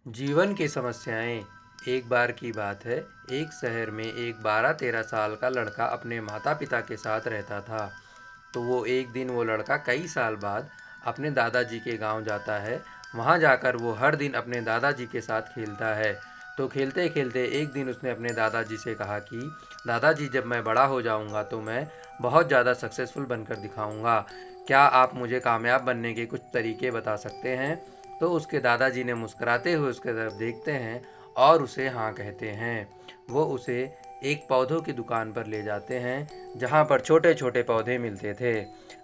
जीवन की समस्याएं। एक बार की बात है। एक शहर में एक 12-13 साल का लड़का अपने माता पिता के साथ रहता था। तो एक दिन वो लड़का कई साल बाद अपने दादाजी के गांव जाता है। वहां जाकर वो हर दिन अपने दादाजी के साथ खेलता है। तो खेलते खेलते एक दिन उसने अपने दादाजी से कहा कि दादाजी, जब मैं बड़ा हो जाऊंगा तो मैं बहुत ज़्यादा सक्सेसफुल बनकर दिखाऊंगा। क्या आप मुझे कामयाब बनने के कुछ तरीके बता सकते हैं? तो उसके दादाजी ने मुस्कुराते हुए उसके तरफ देखते हैं और उसे हाँ कहते हैं। वो उसे एक पौधों की दुकान पर ले जाते हैं जहाँ पर छोटे छोटे पौधे मिलते थे।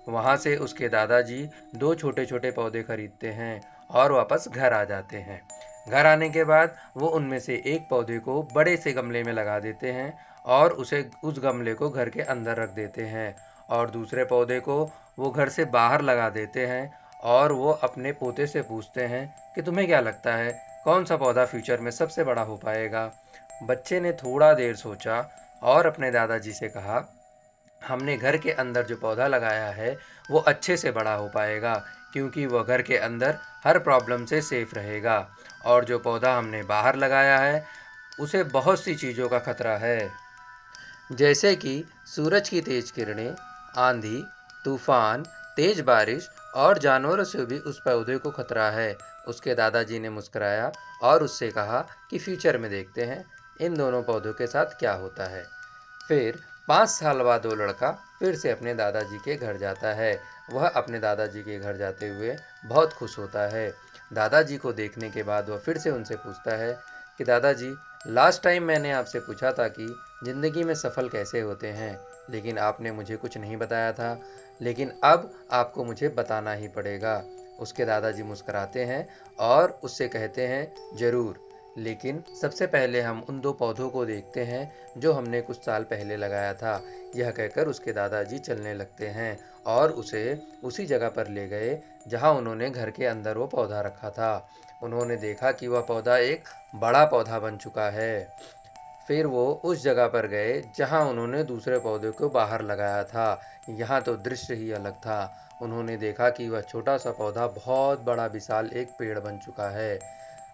वहाँ से उसके दादाजी दो छोटे छोटे पौधे खरीदते हैं और वापस घर आ जाते हैं। घर आने के बाद वो उनमें से एक पौधे को बड़े से गमले में लगा देते हैं और उस गमले को घर के अंदर रख देते हैं, और दूसरे पौधे को वो घर से बाहर लगा देते हैं। और वो अपने पोते से पूछते हैं कि तुम्हें क्या लगता है, कौन सा पौधा फ्यूचर में सबसे बड़ा हो पाएगा? बच्चे ने थोड़ा देर सोचा और अपने दादाजी से कहा, हमने घर के अंदर जो पौधा लगाया है वो अच्छे से बड़ा हो पाएगा, क्योंकि वह घर के अंदर हर प्रॉब्लम से सेफ रहेगा। और जो पौधा हमने बाहर लगाया है उसे बहुत सी चीज़ों का खतरा है, जैसे कि सूरज की तेज किरणें, आंधी, तूफान, तेज बारिश और जानवरों से भी उस पौधे को खतरा है। उसके दादाजी ने मुस्कुराया और उससे कहा कि फ्यूचर में देखते हैं इन दोनों पौधों के साथ क्या होता है। फिर 5 साल बाद वो लड़का फिर से अपने दादाजी के घर जाता है। वह अपने दादाजी के घर जाते हुए बहुत खुश होता है। दादाजी को देखने के बाद वह फिर से उनसे पूछता है कि दादाजी, लास्ट टाइम मैंने आपसे पूछा था कि ज़िंदगी में सफल कैसे होते हैं, लेकिन आपने मुझे कुछ नहीं बताया था, लेकिन अब आपको मुझे बताना ही पड़ेगा। उसके दादाजी मुस्कुराते हैं और उससे कहते हैं, ज़रूर, लेकिन सबसे पहले हम उन दो पौधों को देखते हैं जो हमने कुछ साल पहले लगाया था। यह कहकर उसके दादाजी चलने लगते हैं और उसे उसी जगह पर ले गए जहां उन्होंने घर के अंदर वो पौधा रखा था। उन्होंने देखा कि वह पौधा एक बड़ा पौधा बन चुका है। फिर वो उस जगह पर गए जहां उन्होंने दूसरे पौधे को बाहर लगाया था। यहाँ तो दृश्य ही अलग था। उन्होंने देखा कि वह छोटा सा पौधा बहुत बड़ा विशाल एक पेड़ बन चुका है।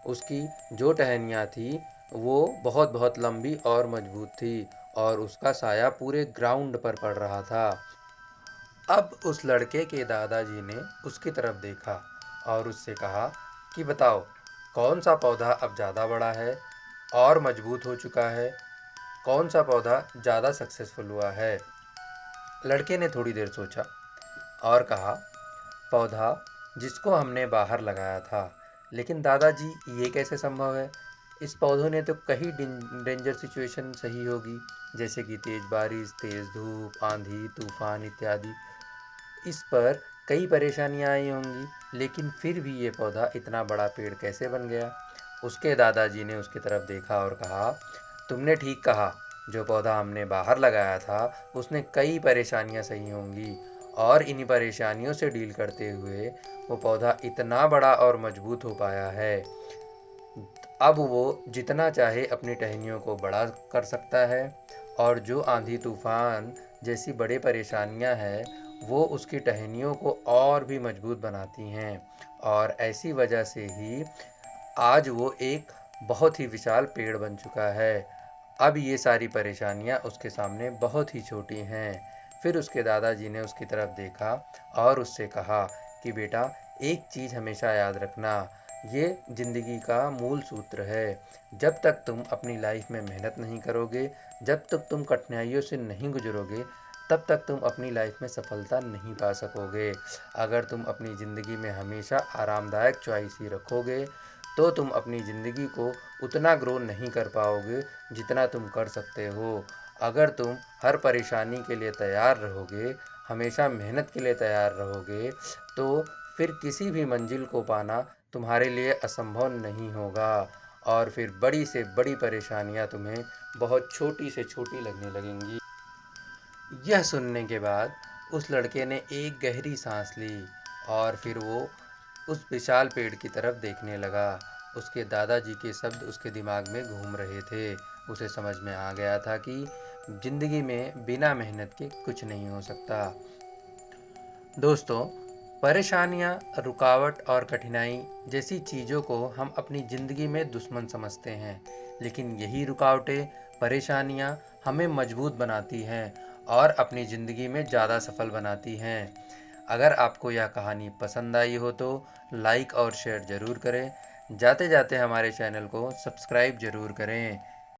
उसकी जो टहनियाँ थी वो बहुत बहुत लंबी और मजबूत थी, और उसका साया पूरे ग्राउंड पर पड़ रहा था। अब उस लड़के के दादाजी ने उसकी तरफ देखा और उससे कहा कि बताओ, कौन सा पौधा अब ज़्यादा बड़ा है और मजबूत हो चुका है? कौन सा पौधा ज़्यादा सक्सेसफुल हुआ है? लड़के ने थोड़ी देर सोचा और कहा, पौधा जिसको हमने बाहर लगाया था। लेकिन दादाजी, ये कैसे संभव है? इस पौधों ने तो कहीं डेंजर सिचुएशन सही होगी, जैसे कि तेज़ बारिश, तेज़ धूप, आंधी, तूफान इत्यादि। इस पर कई परेशानियां आई होंगी, लेकिन फिर भी ये पौधा इतना बड़ा पेड़ कैसे बन गया? उसके दादाजी ने उसकी तरफ देखा और कहा, तुमने ठीक कहा, जो पौधा हमने बाहर लगाया था उसने कई परेशानियां सही होंगी, और इन्हीं परेशानियों से डील करते हुए वो पौधा इतना बड़ा और मजबूत हो पाया है। अब वो जितना चाहे अपनी टहनियों को बड़ा कर सकता है, और जो आंधी तूफान जैसी बड़ी परेशानियां हैं वो उसकी टहनियों को और भी मजबूत बनाती हैं। और ऐसी वजह से ही आज वो एक बहुत ही विशाल पेड़ बन चुका है। अब ये सारी परेशानियां उसके सामने बहुत ही छोटी हैं। फिर उसके दादाजी ने उसकी तरफ देखा और उससे कहा कि बेटा, एक चीज़ हमेशा याद रखना, ये ज़िंदगी का मूल सूत्र है। जब तक तुम अपनी लाइफ में मेहनत नहीं करोगे, जब तक तुम कठिनाइयों से नहीं गुजरोगे, तब तक तुम अपनी लाइफ में सफलता नहीं पा सकोगे। अगर तुम अपनी ज़िंदगी में हमेशा आरामदायक चॉइस ही रखोगे तो तुम अपनी ज़िंदगी को उतना ग्रो नहीं कर पाओगे जितना तुम कर सकते हो। अगर तुम हर परेशानी के लिए तैयार रहोगे, हमेशा मेहनत के लिए तैयार रहोगे, तो फिर किसी भी मंजिल को पाना तुम्हारे लिए असंभव नहीं होगा, और फिर बड़ी से बड़ी परेशानियां तुम्हें बहुत छोटी से छोटी लगने लगेंगी। यह सुनने के बाद उस लड़के ने एक गहरी सांस ली और फिर वो उस विशाल पेड़ की तरफ देखने लगा। उसके दादाजी के शब्द उसके दिमाग में घूम रहे थे। उसे समझ में आ गया था कि ज़िंदगी में बिना मेहनत के कुछ नहीं हो सकता। दोस्तों, परेशानियाँ, रुकावट और कठिनाई जैसी चीज़ों को हम अपनी ज़िंदगी में दुश्मन समझते हैं, लेकिन यही रुकावटें, परेशानियाँ हमें मजबूत बनाती हैं और अपनी ज़िंदगी में ज़्यादा सफल बनाती हैं। अगर आपको यह कहानी पसंद आई हो तो लाइक और शेयर ज़रूर करें। जाते जाते हमारे चैनल को सब्सक्राइब ज़रूर करें।